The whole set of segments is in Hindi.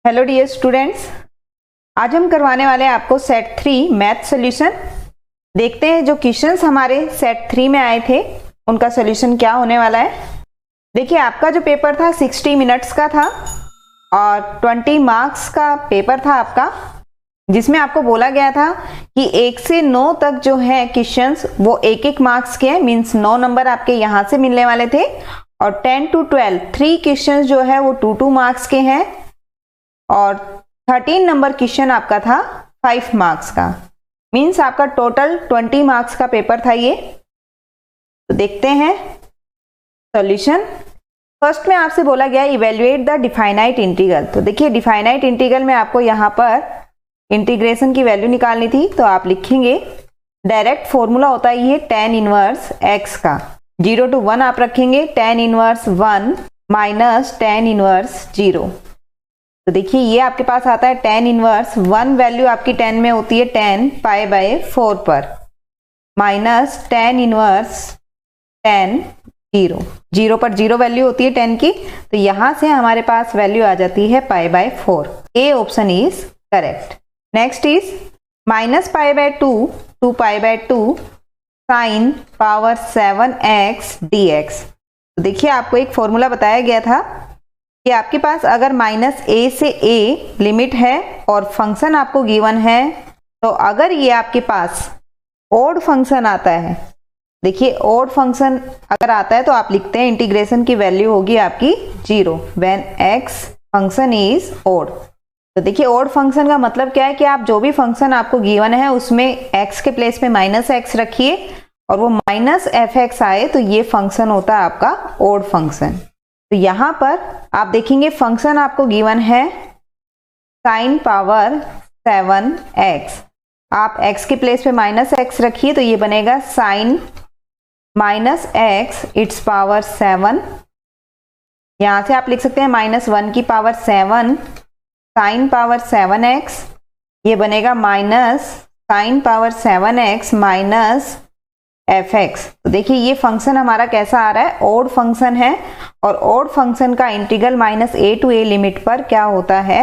हेलो डियर स्टूडेंट्स, आज हम करवाने वाले हैं आपको सेट 3 मैथ सॉल्यूशन। देखते हैं जो क्वेश्चंस हमारे सेट 3 में आए थे उनका सॉल्यूशन क्या होने वाला है। देखिए, आपका जो पेपर था 60 मिनट्स का था और 20 मार्क्स का पेपर था आपका, जिसमें आपको बोला गया था कि 1 से 9 तक जो है क्वेश्चंस वो एक एक मार्क्स के हैं, मीन्स 9 नंबर आपके यहाँ से मिलने वाले थे। और 10 to 12 3 क्वेश्चंस जो है वो 2 मार्क्स के हैं और 13 नंबर क्वेश्चन आपका था 5 मार्क्स का, मीन्स आपका टोटल 20 मार्क्स का पेपर था ये। तो देखते हैं सॉल्यूशन। फर्स्ट में आपसे बोला गया इवेल्युएट द डिफाइनाइट इंटीग्रल। तो देखिए, डिफाइनाइट इंटीग्रल में आपको यहाँ पर इंटीग्रेशन की वैल्यू निकालनी थी, तो आप लिखेंगे डायरेक्ट फॉर्मूला होता है ये tan इनवर्स x का। 0 to 1 आप रखेंगे tan inverse 1 minus tan inverse 0। तो देखिए, ये आपके पास आता है tan इनवर्स 1 वैल्यू आपकी 10 में होती है tan π/4 पर, माइनस tan इनवर्स tan 0 पर 0 वैल्यू होती है 10 की, तो यहां से हमारे पास वैल्यू आ जाती है π/4। A option is correct. Next is minus π/2 to π/2 sine power 7x dx। तो देखिए, आपको एक फॉर्मूला बताया गया था कि आपके पास अगर -a से a लिमिट है और फंक्शन आपको गिवन है, तो अगर ये आपके पास ओड फंक्शन आता है, देखिए ओड फंक्शन अगर आता है तो आप लिखते हैं इंटीग्रेशन की वैल्यू होगी आपकी 0 when x function is odd. तो देखिए, ओड फंक्शन का मतलब क्या है कि आप जो भी फंक्शन आपको गिवन है उसमें x के प्लेस में -x रखिए और वो -fx आए, तो ये फंक्शन होता है आपका ओड फंक्शन। तो यहां पर आप देखेंगे फंक्शन आपको गिवन है साइन पावर 7x, आप x के प्लेस पे -x रखिए तो ये बनेगा साइन -x इट्स पावर 7। यहां से आप लिख सकते हैं -1 की पावर 7 साइन पावर 7x, ये बनेगा minus sign power 7x minus fx। तो देखिए, ये फंक्शन हमारा कैसा आ रहा है, ओड फंक्शन है, और ओड फंक्शन का integral -a to a limit पर क्या होता है,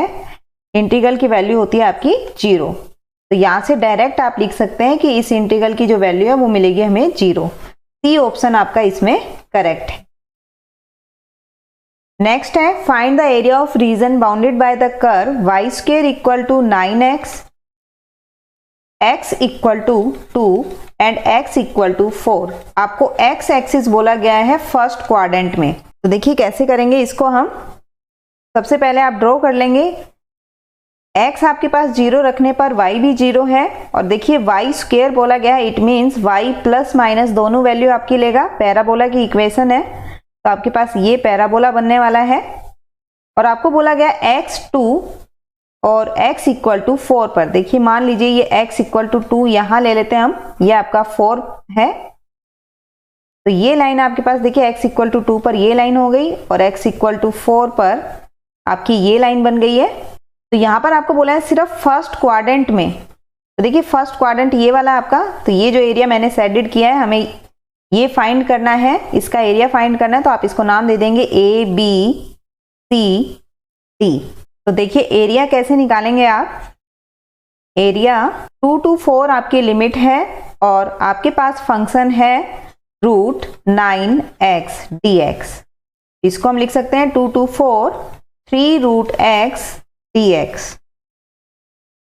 इंटीग्रल की वैल्यू होती है आपकी 0। तो यहां से डायरेक्ट आप लिख सकते हैं कि इस इंटीग्रल की जो वैल्यू है वो मिलेगी हमें 0। सी ऑप्शन आपका इसमें करेक्ट है। नेक्स्ट है find the area of region bounded by the curve y² equal to 9x, x equal to 2 and x equal to 4। आपको x एक्सिस बोला गया है फर्स्ट क्वाड्रेंट में। तो देखिए कैसे करेंगे इसको हम। सबसे पहले आप ड्रॉ कर लेंगे, x आपके पास 0 रखने पर y भी 0 है, और देखिए y² बोला गया है, it means y plus minus दोनों वैल्यू आपकी लेगा। पैराबोला की इक्वेशन है, तो आपके पास ये पैराबोला बनने वाला है। और आपको बोला गया x2 और x इक्वल टू 4 पर, देखिए मान लीजिए ये x इक्वल टू 2 यहां ले लेते हैं हम, ये आपका 4 है, तो ये लाइन आपके पास देखिए x इक्वल टू 2 पर ये लाइन हो गई और x इक्वल टू 4 पर आपकी ये लाइन बन गई है। तो यहां पर आपको बोला है सिर्फ फर्स्ट क्वाड्रेंट में, तो देखिए फर्स्ट क्वाड्रेंट ये वाला आपका, तो ये जो एरिया मैंने सेडेड किया है हमें ये फाइंड करना है, इसका एरिया फाइंड करना है, तो आप इसको नाम दे देंगे A B C D। तो देखिए एरिया कैसे निकालेंगे आप, एरिया 2 to 4 आपकी लिमिट है और आपके पास फंक्शन है √9x dx। इसको हम लिख सकते हैं 2 to 4 3√x dx।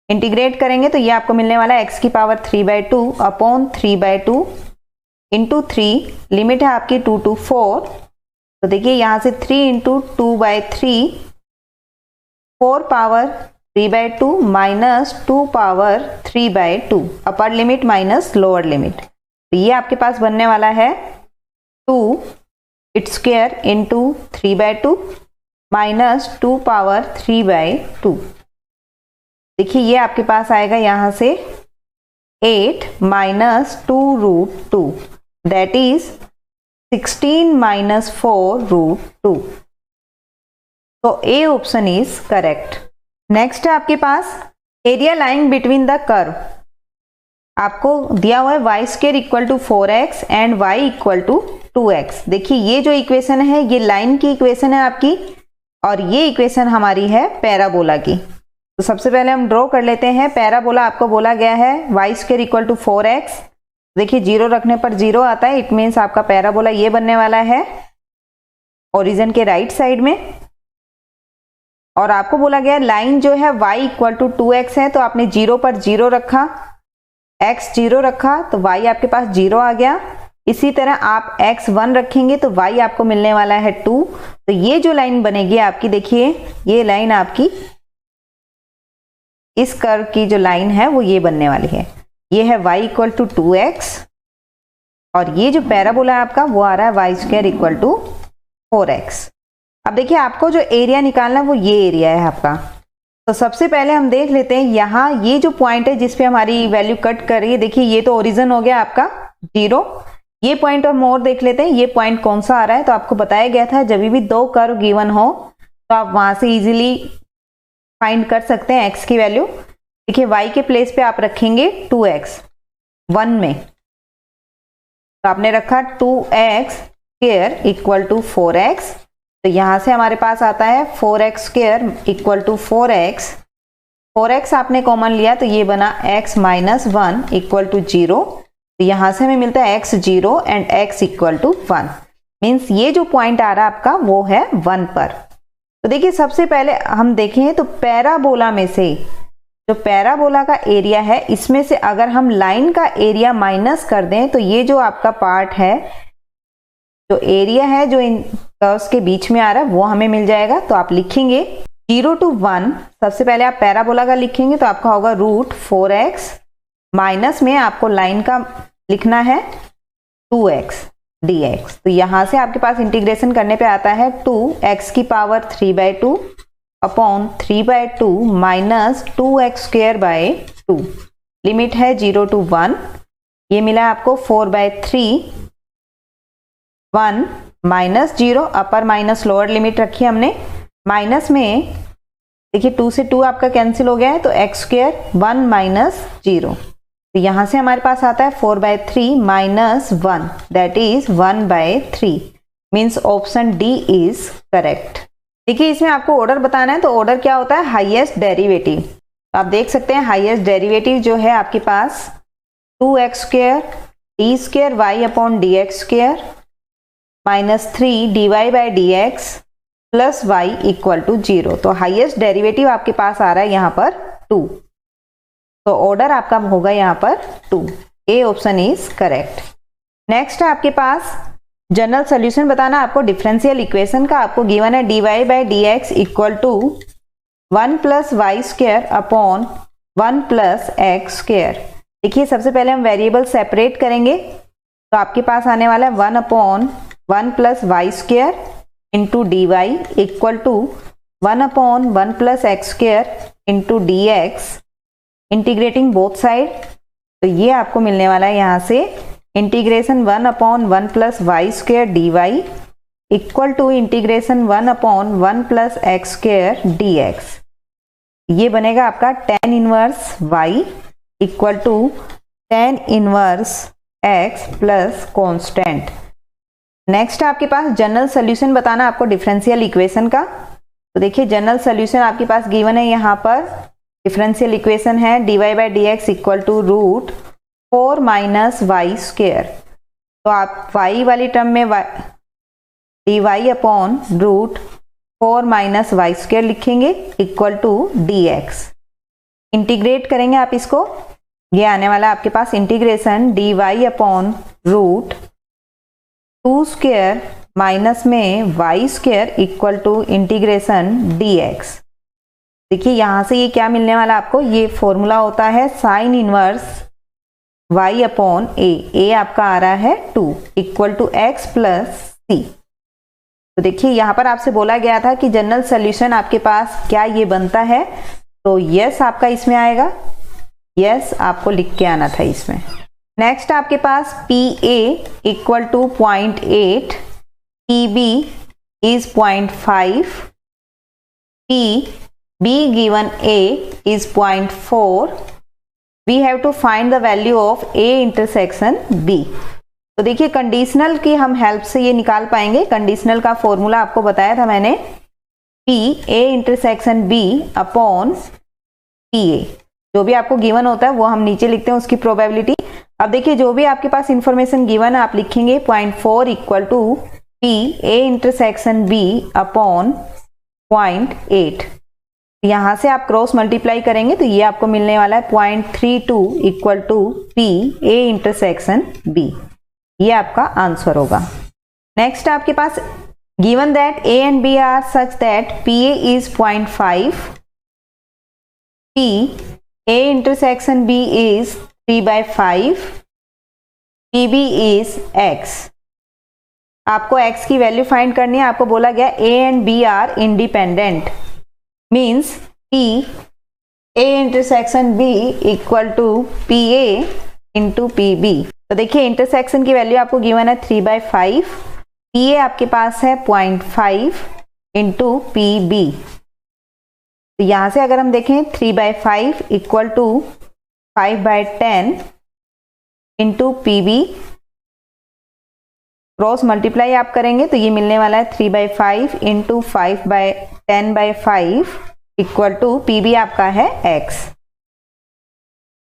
इंटीग्रेट करेंगे तो ये आपको मिलने वाला है x की पावर 3/2 अपॉन 3/2 इंटू 3, लिमिट है आपकी 2 to 4। तो देखिए यहां से 3 into 2/3 4 power 3/2 minus 2 power 3/2, upper limit minus lower limit. तो ये आपके पास बनने वाला है 2 its square into 3/2 minus 2 power 3/2। देखिए ये आपके पास आएगा यहां से 8 माइनस 2√2, दैट इज 16 माइनस 4√2। तो A option is correct. Next है आपके पास area lying between the curve. आपको दिया हुआ है y² equal to 4x and y equal to 2x। देखिए ये जो इक्वेशन है ये लाइन की इक्वेशन है आपकी, और ये इक्वेशन हमारी है पैराबोला की। तो सबसे पहले हम ड्रॉ कर लेते हैं। पैराबोला आपको बोला गया है y² इक्वल टू 4x। देखिए 0 रखने पर 0 आता है, इट मीन्स आपका पैराबोला ये बनने वाला है ओरिजिन के राइट साइड में। और आपको बोला गया लाइन जो है y इक्वल टू 2x है, तो आपने 0 पर 0 रखा, x 0 रखा तो y आपके पास 0 आ गया। इसी तरह आप x 1 रखेंगे तो y आपको मिलने वाला है 2। तो ये जो लाइन बनेगी आपकी, देखिए ये लाइन आपकी इस कर्व की जो लाइन है वो ये बनने वाली है। ये है y इक्वल टू 2x और ये जो पैराबोला है आपका वो आ रहा है y² इक्वल टू 4x। अब देखिए आपको जो एरिया निकालना है वो ये एरिया है आपका। तो सबसे पहले हम देख लेते हैं यहाँ ये जो पॉइंट है जिसपे हमारी वैल्यू कट कर रही है, देखिए ये तो ओरिजिन हो गया आपका 0। ये पॉइंट हम और देख लेते हैं, ये पॉइंट कौन सा आ रहा है। तो आपको बताया गया था जब भी 2 कर्व गिवन हो तो आप वहां से इजीली फाइंड कर सकते हैं x की वैल्यू। देखिए y के प्लेस पे आप रखेंगे 2x 1 में, तो आपने रखा 2x² इक्वल टू 4x। तो यहां से हमारे पास आता है 4x² equal to 4x। 4x आपने कॉमन लिया तो ये बना x माइनस 1 इक्वल टू 0। तो यहां से हमें मिलता है x 0 and x equal to 1। Means ये जो पॉइंट आ रहा है आपका वो है 1 पर। तो देखिए सबसे पहले हम देखें तो पैराबोला में से जो पैराबोला का एरिया है इसमें से अगर हम लाइन का एरिया माइनस कर दें तो ये जो आपका पार्ट है, जो एरिया है जो इन कर्व्स के बीच में आ रहा है वो हमें मिल जाएगा। तो आप लिखेंगे 0 to 1, सबसे पहले आप पैराबोला का लिखेंगे तो आपका होगा √4x, माइनस में आपको लाइन का लिखना है 2x dx। तो यहां से आपके पास इंटीग्रेशन करने पे आता है 2x की power 3/2 upon 3/2 minus 2x²/2। Limit है 0 to 1। ये मिला आपको 4/3 1 माइनस 0, अपर माइनस लोअर लिमिट रखी हमने। माइनस में देखिए 2 से 2 आपका कैंसिल हो गया है तो x² 1 माइनस 0। तो यहां से हमारे पास आता है 4/3 minus 1 that is 1/3। Means option D is correct. देखिए इसमें आपको ऑर्डर बताना है, तो ऑर्डर क्या होता है हाईएस्ट डेरिवेटिव। आप देख सकते हैं हाईएस्ट डेरिवेटिव जो है आपके पास 2x² d² y upon dx² minus 3 dy/dx plus y equal to 0। तो हाईएस्ट डेरिवेटिव आपके पास आ रहा है यहाँ पर 2। तो ऑर्डर आपका होगा यहाँ पर 2। ए ऑप्शन इज करेक्ट। नेक्स्ट है आपके पास जनरल सॉल्यूशन बताना आपको डिफरेंशियल इक्वेशन का। आपको गिवन है dy/dx equal to 1 plus y² upon 1 plus x²। देखिए सबसे पहले हम वेरिएबल सेपरेट करेंगे तो आपके पास आने वाला है 1 upon 1 plus y² into dy equal to 1 upon 1 plus x² into dx, integrating both side. तो ये आपको मिलने वाला है यहाँ से integration 1 upon 1 plus y² dy equal to integration 1 upon 1 plus x² dx। ये बनेगा आपका tan inverse y equal to tan inverse x plus constant. Next आपके पास जनरल सोल्यूशन बताना आपको डिफरेंशियल इक्वेशन का। तो देखिए जनरल सोल्यूशन आपके पास गिवन है, यहाँ पर डिफरेंशियल इक्वेशन है dy/dx equal to √4 minus y²। तो आप y वाली टर्म में dy अपॉन √4 माइनस y² लिखेंगे इक्वल टू dx। इंटीग्रेट करेंगे आप इसको, ये आने वाला आपके पास इंटीग्रेशन dy अपॉन √2² माइनस में y² equal to integration dx। देखिए यहां से ये क्या मिलने वाला आपको, ये फॉर्मूला होता है sine inverse y upon a आपका आ रहा है 2 equal to x plus c। तो देखिए यहां पर आपसे बोला गया था कि जनरल सोल्यूशन आपके पास क्या ये बनता है, तो यस आपका इसमें आएगा, यस आपको लिख के आना था इसमें। नेक्स्ट आपके पास PA equal to 0.8, PB is 0.5, B given A is 0.4. We have to find the value of A intersection B. तो देखिए कंडीशनल की हम हेल्प से ये निकाल पाएंगे। कंडीशनल का फॉर्मूला आपको बताया था मैंने, P A intersection B upon P A. जो भी आपको गिवन होता है वो हम नीचे लिखते हैं उसकी प्रोबेबिलिटी। अब देखिए जो भी आपके पास इंफॉर्मेशन गिवन है आप लिखेंगे 0.4 equal to P A intersection B upon 0.8। यहां से आप क्रॉस मल्टीप्लाई करेंगे तो ये आपको मिलने वाला है 0.32 equal to P A intersection B. ये आपका आंसर होगा। नेक्स्ट आपके पास given that A and B are such that P A is 0.5, P A intersection B is 3/5, P B is x। आपको x की वैल्यू फाइंड करनी है। आपको बोला गया a and b are independent, means p a intersection b equal to P A into P B. तो देखिए इंटरसेक्शन की वैल्यू आपको गिवन है 3/5, पी ए आपके पास है 0.5 इंटू पी बी। तो यहां से अगर हम देखें 3/5 equal to 5/10 into P B, cross multiply आप करेंगे तो ये मिलने वाला है 3/5 into 5/10/5 equal to P B आपका है x।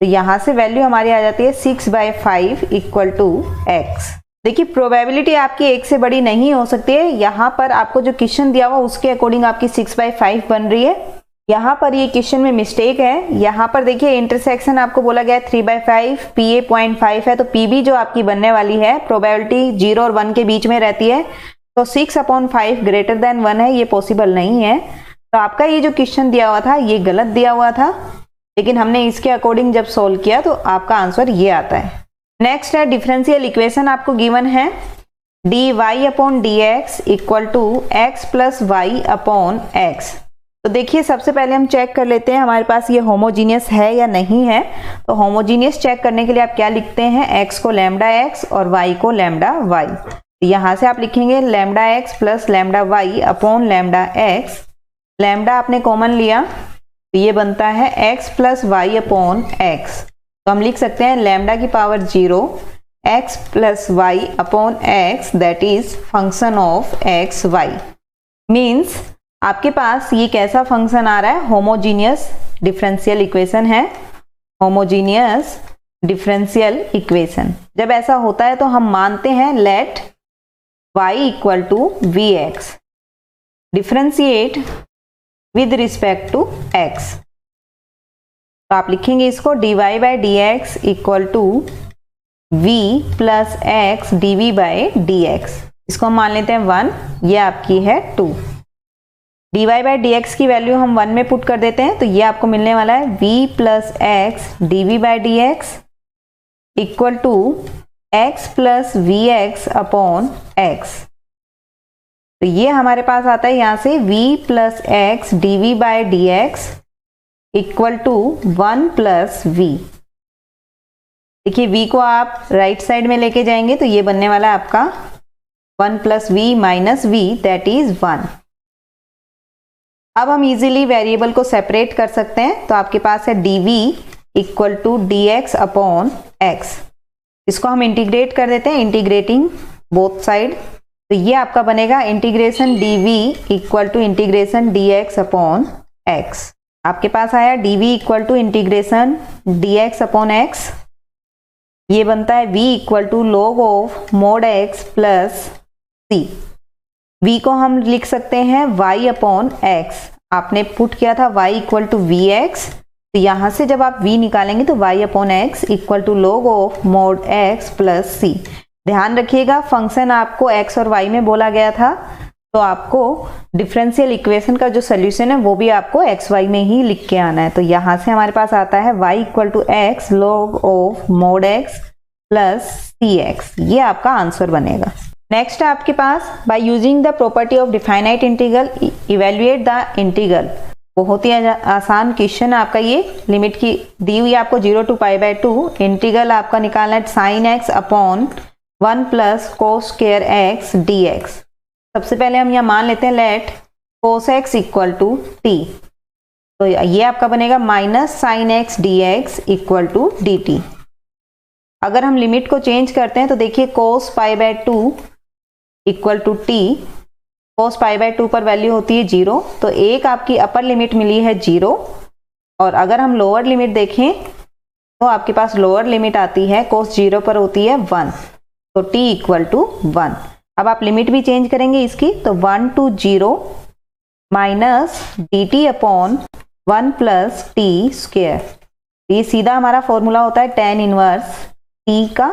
तो यहां से वैल्यू हमारी आ जाती है 6/5 इक्वल टू x। देखिए प्रोबेबिलिटी आपकी एक से बड़ी नहीं हो सकती है। यहाँ पर आपको जो क्वेश्चन दिया हुआ उसके अकॉर्डिंग आपकी 6/5 बन रही है। यहाँ पर ये क्वेश्चन में मिस्टेक है। यहाँ पर देखिए इंटरसेक्शन आपको बोला गया है 3/5, पी ए 0.5 है, तो पी बी जो आपकी बनने वाली है प्रोबेबिलिटी 0 और 1 के बीच में रहती है, तो 6/5 ग्रेटर देन 1 है, ये पॉसिबल नहीं है। तो आपका ये जो क्वेश्चन दिया हुआ था ये गलत दिया हुआ था, लेकिन हमने इसके अकॉर्डिंग जब सोल्व किया तो आपका आंसर ये आता है। नेक्स्ट है डिफरेंशियल इक्वेशन आपको गिवन है dy upon dx equal to x plus y upon x। तो देखिए सबसे पहले हम चेक कर लेते हैं हमारे पास ये होमोजीनियस है या नहीं है। तो होमोजीनियस चेक करने के लिए आप क्या लिखते हैं, x को लैम्डा x और y को लैम्डा y। तो यहाँ से आप लिखेंगे lambda x plus lambda y upon lambda x। Lambda आपने कॉमन लिया तो ये बनता है x plus y upon x। तो हम लिख सकते हैं लैम्डा की power 0 x plus y upon x, that is function of x y। Means आपके पास ये कैसा फंक्शन आ रहा है, होमोजीनियस डिफरेंशियल इक्वेशन है, होमोजीनियस डिफरेंशियल इक्वेशन। जब ऐसा होता है तो हम मानते हैं let y equal to vx, differentiate with respect to x। तो आप लिखेंगे इसको dy by dx equal to v plus x dv by dx। इसको हम मान लेते हैं 1, ये आपकी है 2। dy बाई dx की वैल्यू हम 1 में पुट कर देते हैं तो ये आपको मिलने वाला है v plus x dv by dx equal to x plus vx upon x। तो ये हमारे पास आता है यहाँ से v plus x dv by dx equal to 1 plus v। देखिए v को आप राइट साइड में लेके जाएंगे तो ये बनने वाला है आपका 1 plus v minus v, that is 1। अब हम इजीली वेरिएबल को सेपरेट कर सकते हैं। तो आपके पास है dv equal to dx upon x। इसको हम इंटीग्रेट कर देते हैं, इंटीग्रेटिंग बोथ साइड। तो ये आपका बनेगा integration dv equal to integration dx upon x। आपके पास आया dv equal to integration dx upon x। ये बनता है v equal to log of mod x plus c। v को हम लिख सकते हैं y अपॉन x। आपने पुट किया था y इक्वल टू vx, तो यहाँ से जब आप v निकालेंगे तो y upon x equal to log of mod x plus c। ध्यान रखिएगा फंक्शन आपको x और y में बोला गया था, तो आपको डिफरेंशियल इक्वेशन का जो सोल्यूशन है वो भी आपको एक्स वाई में ही लिख के आना है। तो यहाँ से हमारे पास आता है y equal to x log of mod x plus c x. ये आपका आंसर बनेगा। नेक्स्ट आपके पास by using the property of definite integral evaluate the integral. बहुत ही आसान क्वेश्चन है आपका ये। लिमिट की दी हुई आपको 0 टू π/2। इंटीग्रल आपका निकालना है sine x upon 1 plus cos square x dx। सबसे पहले हम यहाँ मान लेते हैं let cos x equal to t. तो ये आपका बनेगा minus sine x dx equal to dt। अगर हम लिमिट को चेंज करते हैं तो देखिए कोस π/2 इक्वल टू टी, cos π/2 पर वैल्यू होती है 0, तो एक आपकी अपर लिमिट मिली है 0, और अगर हम लोअर लिमिट देखें तो आपके पास लोअर लिमिट आती है cos 0 पर होती है 1, तो t इक्वल टू 1। अब आप लिमिट भी चेंज करेंगे इसकी, तो 1 to 0 minus dt upon 1 plus T square. ये सीधा हमारा फॉर्मूला होता है tan इनवर्स t का,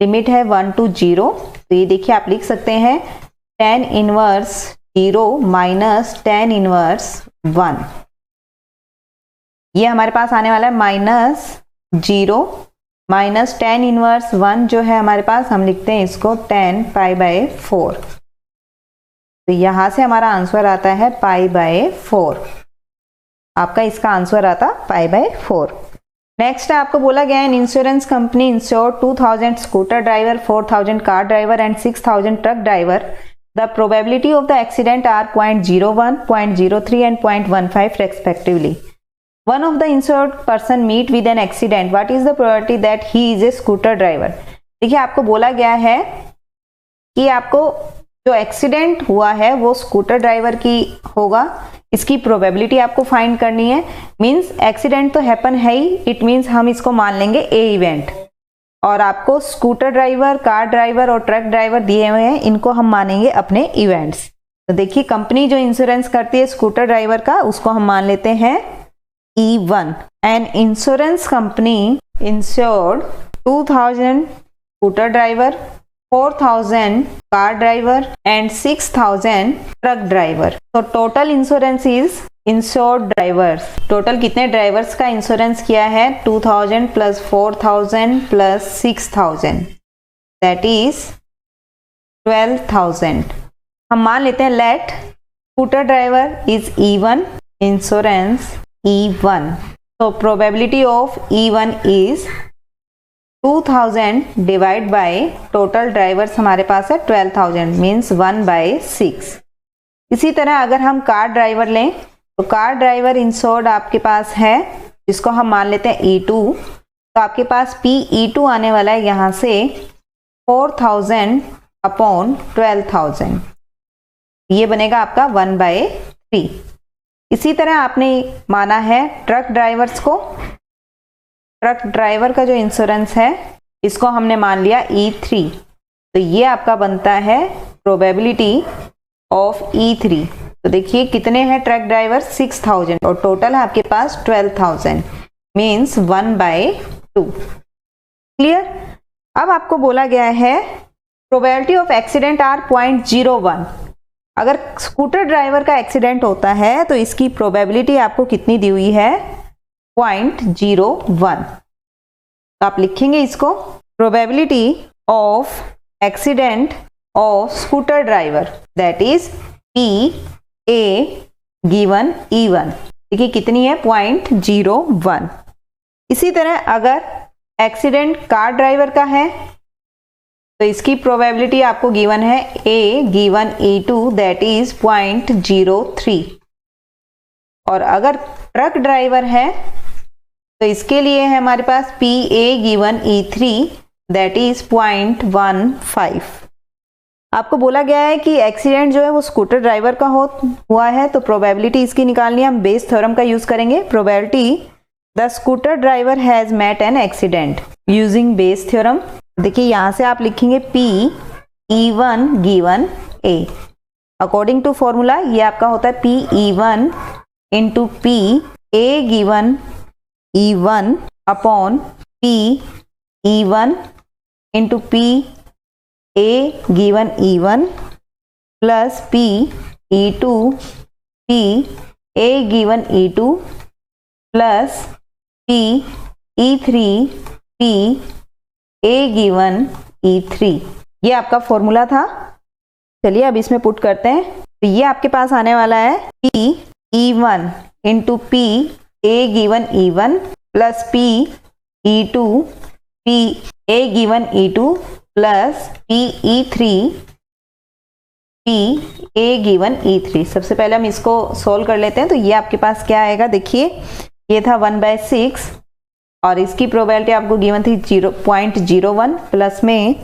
लिमिट है 1 to 0, तो ये देखिए आप लिख सकते हैं tan inverse 0 minus tan inverse 1। ये हमारे पास आने वाला है माइनस 0 माइनस tan इनवर्स 1 जो है हमारे पास, हम लिखते हैं इसको tan π/4। तो यहां से हमारा आंसर आता है π/4। आपका इसका आंसर आता π/4। नेक्स्ट आपको बोला गया है insurance company insured 2000 scooter driver, 4000 car driver and 6000 truck driver. The probability of the accident are 0.01, 0.03 and 0.15 respectively. One of the insured person meet with an accident. What is the probability that he is a scooter driver? देखिए आपको बोला गया है कि आपको जो एक्सीडेंट हुआ है वो स्कूटर ड्राइवर की होगा, इसकी प्रोबेबिलिटी आपको फाइंड करनी है। मींस एक्सीडेंट तो हैपन है ही, इट मींस हम इसको मान लेंगे ए इवेंट, और आपको स्कूटर ड्राइवर, कार ड्राइवर और ट्रक ड्राइवर दिए हुए हैं, इनको हम मानेंगे अपने इवेंट्स। तो देखिए कंपनी जो इंश्योरेंस करती है स्कूटर ड्राइवर का, उसको हम मान लेते हैं E1। An insurance company insured 2000 scooter driver, 4000 car driver and 6000 truck driver. So total insurance is insured drivers. Total कितने ड्राइवर्स का इंश्योरेंस किया है? 2000 plus 4000 plus 6000, that is 12,000। हम मान लेते हैं let scooter driver is E1, insurance E1। So probability of E1 is 2000 divide by total drivers हमारे पास है 12,000, मीन्स 1/6। इसी तरह अगर हम कार ड्राइवर लें तो कार ड्राइवर इंश्योर्ड आपके पास है, जिसको हम मान लेते हैं E2, तो आपके पास PE2 आने वाला है यहाँ से 4000 अपॉन 12,000, ये बनेगा आपका 1/3। इसी तरह आपने माना है ट्रक ड्राइवर्स को, ट्रक ड्राइवर का जो इंश्योरेंस है इसको हमने मान लिया E3, तो ये आपका बनता है प्रोबेबिलिटी ऑफ E3। तो देखिए कितने हैं ट्रक ड्राइवर? 6000, और टोटल है आपके पास 12,000, मीन्स 1/2। क्लियर? अब आपको बोला गया है प्रोबेबिलिटी ऑफ एक्सीडेंट आर 0.01। अगर स्कूटर ड्राइवर का एक्सीडेंट होता है तो इसकी प्रोबेबिलिटी आपको कितनी दी हुई है? 0.01। तो आप लिखेंगे इसको probability of accident of scooter driver, that is PA given E1। देखिए कितनी है? 0.01। इसी तरह अगर एक्सीडेंट कार ड्राइवर का है तो इसकी प्रोबेबिलिटी आपको गिवन है A given E2, that is 0.03। और अगर ट्रक ड्राइवर है तो इसके लिए है हमारे पास PA given E3, that is 0.15। आपको बोला गया है कि एक्सीडेंट जो है वो स्कूटर ड्राइवर का हुआ है, तो प्रोबेबिलिटी इसकी निकालनी है, हम बेस थ्योरम का यूज करेंगे। Probability the scooter driver has met an accident using Bayes theorem. देखिए यहां से आप लिखेंगे PE1 given A। According to formula ये आपका होता है PE1 into PA given E1 upon PE1 into PA given E1 plus PE2 PA given E2 plus PE3 PA given E3। ये आपका फॉर्मूला था। चलिए अब इसमें पुट करते हैं, तो ये आपके पास आने वाला है PE1 into PA given E1 plus PE2 PA given E2 plus PE3 PA given E3। सबसे पहले हम इसको सोल्व कर लेते हैं, तो ये आपके पास क्या आएगा? देखिए ये था 1/6 और इसकी प्रोबेबिलिटी आपको गिवन थी 0.01 प्लस में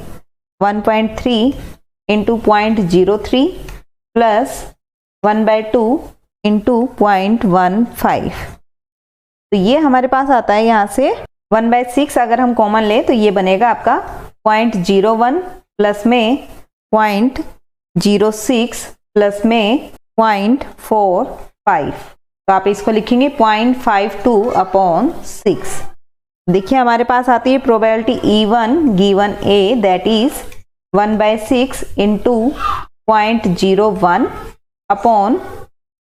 1.3 इंटू 0.03 प्लस 1/2 इंटू 0.15। तो ये हमारे पास आता है यहाँ से 1/6 अगर हम कॉमन ले तो ये बनेगा आपका 0.01 प्लस में 0.06 प्लस में 0.45। तो आप इसको लिखेंगे 0.52/6। देखिए हमारे पास आती है probability E1 given A that is 1/6 into 0.01 upon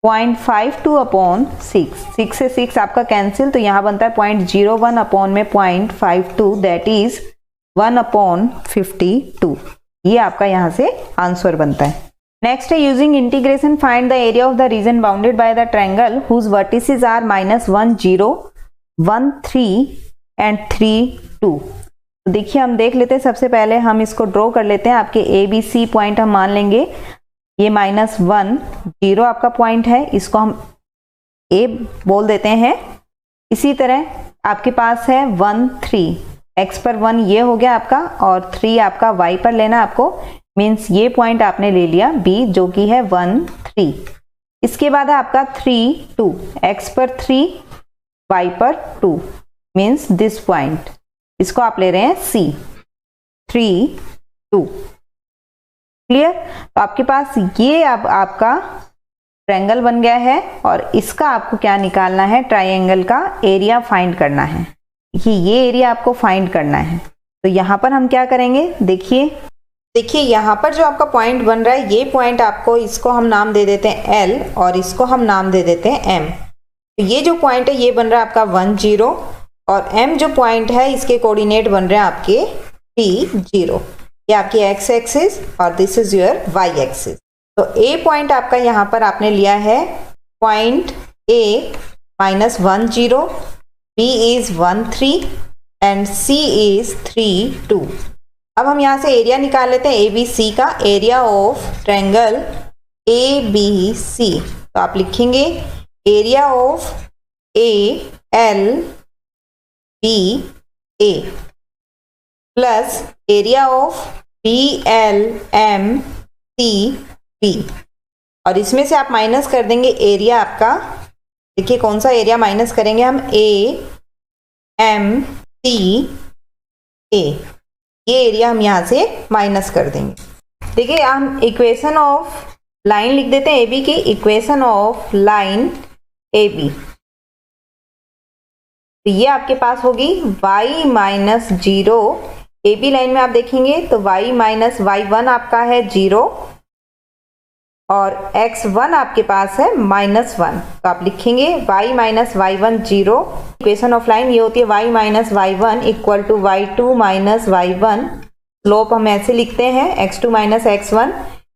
0.52/6। 6 से 6 आपका कैंसिल, तो यहाँ बनता है 0.01 अपॉन में 0.52 दैट इज 1/52। ये आपका यहाँ से आंसर बनता है। नेक्स्ट है using integration find the area of the region bounded by the triangle whose vertices are -1 0 1 3 and 3 2। देखिए हम देख लेते हैं, सबसे पहले हम इसको ड्रॉ कर लेते हैं। आपके ABC पॉइंट हम मान लेंगे, ये -1 0 आपका पॉइंट है, इसको हम A बोल देते हैं। इसी तरह आपके पास है 1 3, x पर 1 ये हो गया आपका, और 3 आपका y पर लेना आपको, मीन्स ये पॉइंट आपने ले लिया B जो कि है 1 3। इसके बाद है आपका 3 2, x पर 3 y पर 2 मीन्स दिस पॉइंट, इसको आप ले रहे हैं C 3 2। क्लियर? तो आपके पास ये अब आपका ट्रायंगल बन गया है, और इसका आपको क्या निकालना है, ट्रायंगल का एरिया फाइंड करना है। ये एरिया आपको फाइंड करना है। तो यहाँ पर हम क्या करेंगे, देखिए यहाँ पर जो आपका पॉइंट बन रहा है, ये पॉइंट आपको, इसको हम नाम दे देते हैं L और इसको हम नाम दे देते हैं M। तो ये जो पॉइंट है ये बन रहा है आपका 1 0, और M जो पॉइंट है इसके कोऑर्डिनेट बन रहे हैं आपके 3 0। ये आपकी x एक्सिस और this is your y axis. तो A पॉइंट आपका यहाँ पर आपने लिया है point A -1 0, B is 1 3 and C is 3 2। अब हम यहाँ से एरिया निकाल लेते हैं ABC का, एरिया ऑफ ट्रायंगल ABC। तो आप लिखेंगे area of ALBA plus area of BLMCB, और इसमें से आप माइनस कर देंगे एरिया आपका। देखिए कौन सा एरिया माइनस करेंगे हम, AMCA, ये एरिया हम यहाँ से माइनस कर देंगे। देखिए हम इक्वेशन ऑफ लाइन लिख देते हैं AB की, इक्वेशन ऑफ लाइन AB। तो ये आपके पास होगी y -0, AB लाइन में आप देखेंगे तो y -y1 आपका है 0, और x1 आपके पास है -1। तो आप लिखेंगे y -y1 0। Equation of line ये होती है y -y1 equal to y2 -y1। Slope हम ऐसे लिखते हैं x2 -x1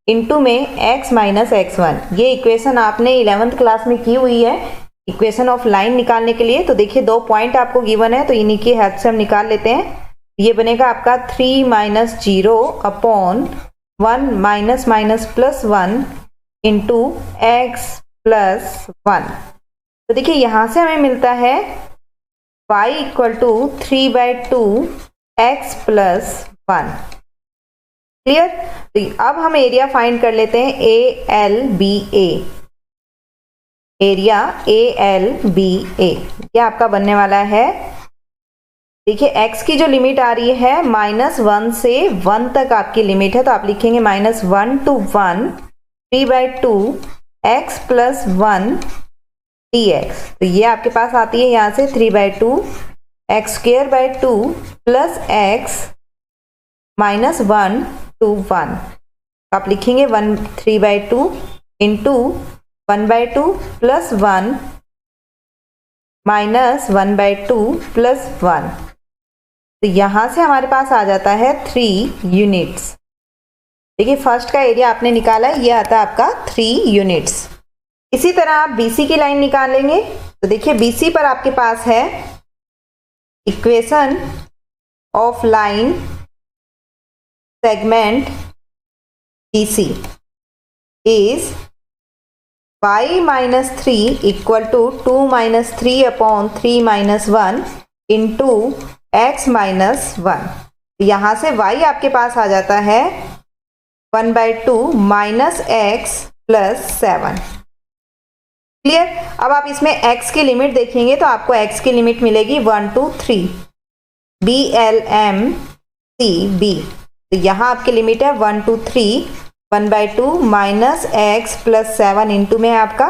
इंटू में x -x1। ये इक्वेशन आपने 11th क्लास में की हुई है इक्वेशन ऑफ लाइन निकालने के लिए। तो देखिए 2 पॉइंट आपको गिवन है, तो इन्हीं की हेल्प से हम निकाल लेते हैं। ये बनेगा आपका 3 -0 अपॉन 1 -+1 इंटू x + 1। तो देखिए यहाँ से हमें मिलता है y equal to 3/2 x + 1। Clear? तो अब हम एरिया फाइंड कर लेते हैं ALBA, एरिया ALBA ये आपका बनने वाला है। देखिए x की जो लिमिट आ रही है -1 से 1 तक आपकी लिमिट है, तो आप लिखेंगे -1 to 1 3/2 x + 1 dx। तो ये आपके पास आती है यहाँ से 3/2 x² 2 प्लस x -1 to 1। आप लिखेंगे 3/2 इंटू 1/2 प्लस 1 -1/2 प्लस 1। तो यहाँ से हमारे पास आ जाता है 3 यूनिट्स। देखिए फर्स्ट का एरिया आपने निकाला है, ये आता है आपका 3 यूनिट्स। इसी तरह आप BC की लाइन निकालेंगे। तो देखिए BC पर आपके पास है equation of line segment BC is y -3 equal to 2 -3 upon 3 -1 into x -1। यहाँ से y आपके पास आ जाता है 1/2 -x प्लस 7। क्लियर। अब आप इसमें x की लिमिट देखेंगे तो आपको x की लिमिट मिलेगी 1 to 3 BLMCB। तो यहाँ आपकी लिमिट है 1 to 3, 1/2 minus x plus 7 into में आपका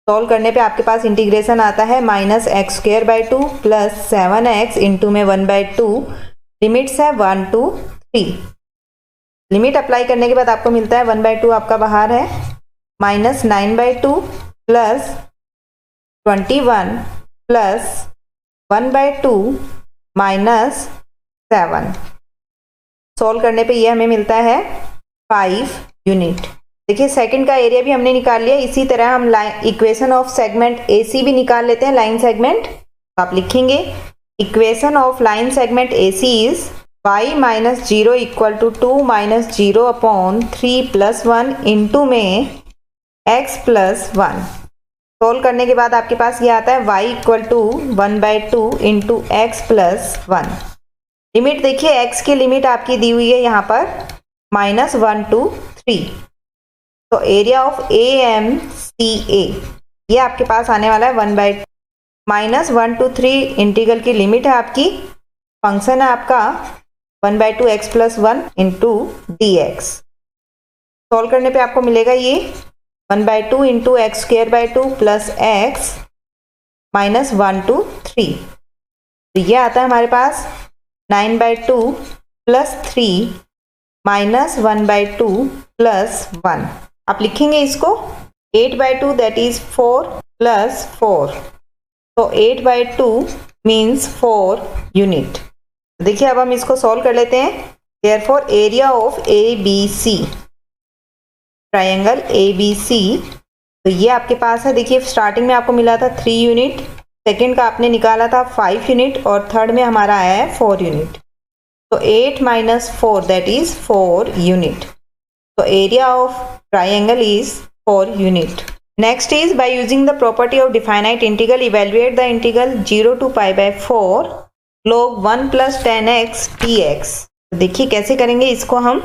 सॉल्व करने पे आपके पास इंटीग्रेशन आता है -x² 2 प्लस 7x इंटू में 1/2। लिमिट्स है 1 to 3। लिमिट अप्लाई करने के बाद आपको मिलता है 1/2 आपका बाहर है, -9/2 प्लस 21 प्लस 1/2 माइनस 7। सॉल्व करने पे ये हमें मिलता है 5 यूनिट। देखिए सेकंड का एरिया भी हमने निकाल लिया। इसी तरह हम इक्वेशन ऑफ सेगमेंट AC भी निकाल लेते हैं, लाइन सेगमेंट। तो आप लिखेंगे equation of line segment AC is y minus 0 equal to 2 minus 0 upon 3 plus 1 into में x प्लस 1। सोल्व करने के बाद आपके पास ये आता है y equal to 1/2 into x plus 1। Limit देखिए x की लिमिट आपकी दी हुई है यहाँ पर -1 to 3। तो एरिया ऑफ AMCA ये आपके पास आने वाला है 1/2 -1 to 3 इंटीग्रल की लिमिट है आपकी, फंक्शन है आपका 1/2 x plus 1 into dx। Solve करने पे आपको मिलेगा ये 1/2 into x² 2 plus x -1 to 3। तो ये आता है हमारे पास 9/2 प्लस 3 माइनस 1/2 प्लस 1। आप लिखेंगे इसको 8/2 दैट इज 4 प्लस 4। तो 8/2 मीन्स 4 यूनिट। देखिए अब हम इसको सॉल्व कर लेते हैं। Therefore area of ABC, triangle ABC, तो ये आपके पास है। देखिए स्टार्टिंग में आपको मिला था 3 यूनिट, सेकंड का आपने निकाला था 5 यूनिट और थर्ड में हमारा आया है 4 यूनिट। तो 8 माइनस 4 दैट इज 4 यूनिट। तो area of triangle is 4 unit. Next is by using the property of definite integral, evaluate the integral 0 to π/4 log 1 plus 10x dx। देखिए कैसे करेंगे इसको हम।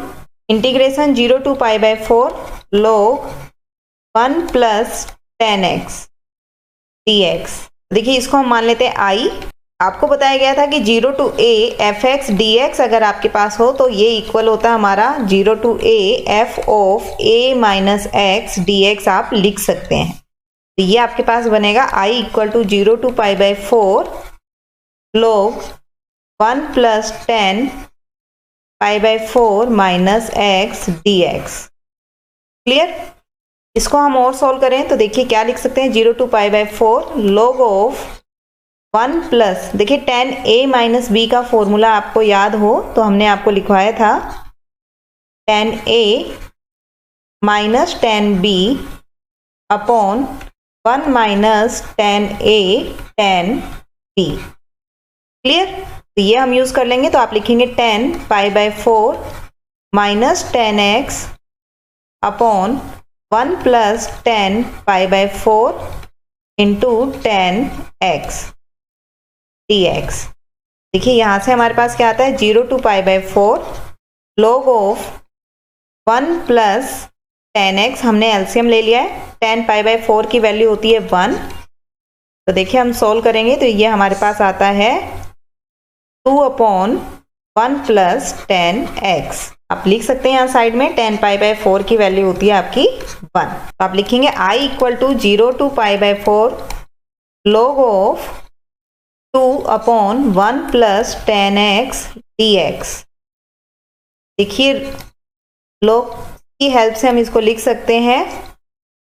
Integration 0 to π/4 log 1 plus 10x dx। देखिए इसको हम मान लेते हैं I। आपको बताया गया था कि 0 to a fx dx अगर आपके पास हो तो ये इक्वल होता है हमारा 0 to a f of a minus x dx आप लिख सकते हैं। तो ये आपके पास बनेगा I equal to 0 to π/4 log 1 plus 10 π/4 minus x dx। Clear. इसको हम और सॉल्व करें तो देखिए क्या लिख सकते हैं 0 to π/4 log ऑफ 1 प्लस, देखिए 10a माइनस b का फॉर्मूला आपको याद हो तो हमने आपको लिखवाया था 10a minus 10b upon 1 minus 10a 10b। Clear. तो ये हम यूज कर लेंगे। तो आप लिखेंगे 10 π/4 minus 10x upon 1 plus 10 π/4 into 10x dx। देखिए यहां से हमारे पास क्या आता है 0 to π/4 log of 1 plus 10x, हमने एलसीएम ले लिया है। 10 π/4 की वैल्यू होती है 1। तो देखिए हम सोल्व करेंगे तो ये हमारे पास आता है 2 अपॉन 1 प्लस 10x। आप लिख सकते हैं यहाँ साइड में 10 π/4 की वैल्यू होती है आपकी 1। तो आप लिखेंगे I equal to 0 to π/4 log of 2 upon 1 plus 10x dx। देखिए log की हेल्प से हम इसको लिख सकते हैं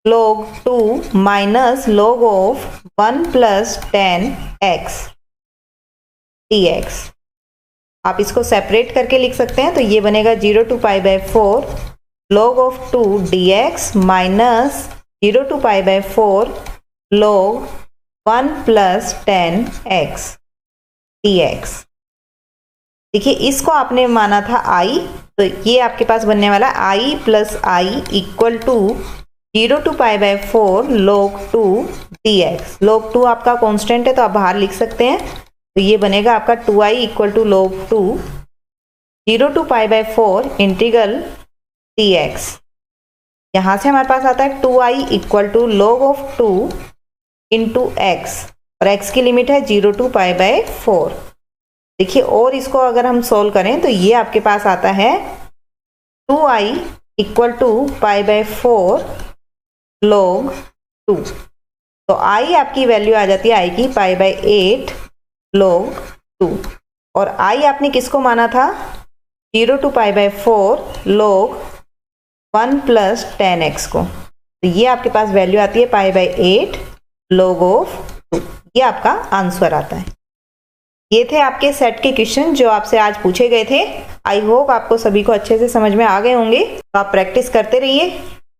log 2 minus log of 1 plus 10x dx। आप इसको सेपरेट करके लिख सकते हैं तो ये बनेगा 0 to π/4 log of 2 dx minus 0 to π/4 log 1 plus 10x dx। देखिए इसको आपने माना था I, तो ये आपके पास बनने वाला I plus I equal to 0 to π/4 log 2 dx। log 2 आपका कांस्टेंट है तो आप बाहर लिख सकते हैं। तो ये बनेगा आपका 2i equal to log 2 0 to π/4 integral dx। यहाँ से हमारे पास आता है 2i equal to log of 2 into x, और x की लिमिट है 0 to π/4। देखिए, और इसको अगर हम सोल्व करें तो ये आपके पास आता है 2i इक्वल टू π/4 log 2। तो i आपकी वैल्यू आ जाती है i की π/8 log 2, और i आपने किसको माना था? 0 to π/4 log 1 + 10x को। तो ये आपके पास वैल्यू आती है π/8 log ऑफ 2। ये आपका आंसर आता है। ये थे आपके सेट के क्वेश्चन जो आपसे आज पूछे गए थे। आई होप आपको सभी को अच्छे से समझ में आ गए होंगे। तो आप प्रैक्टिस करते रहिए।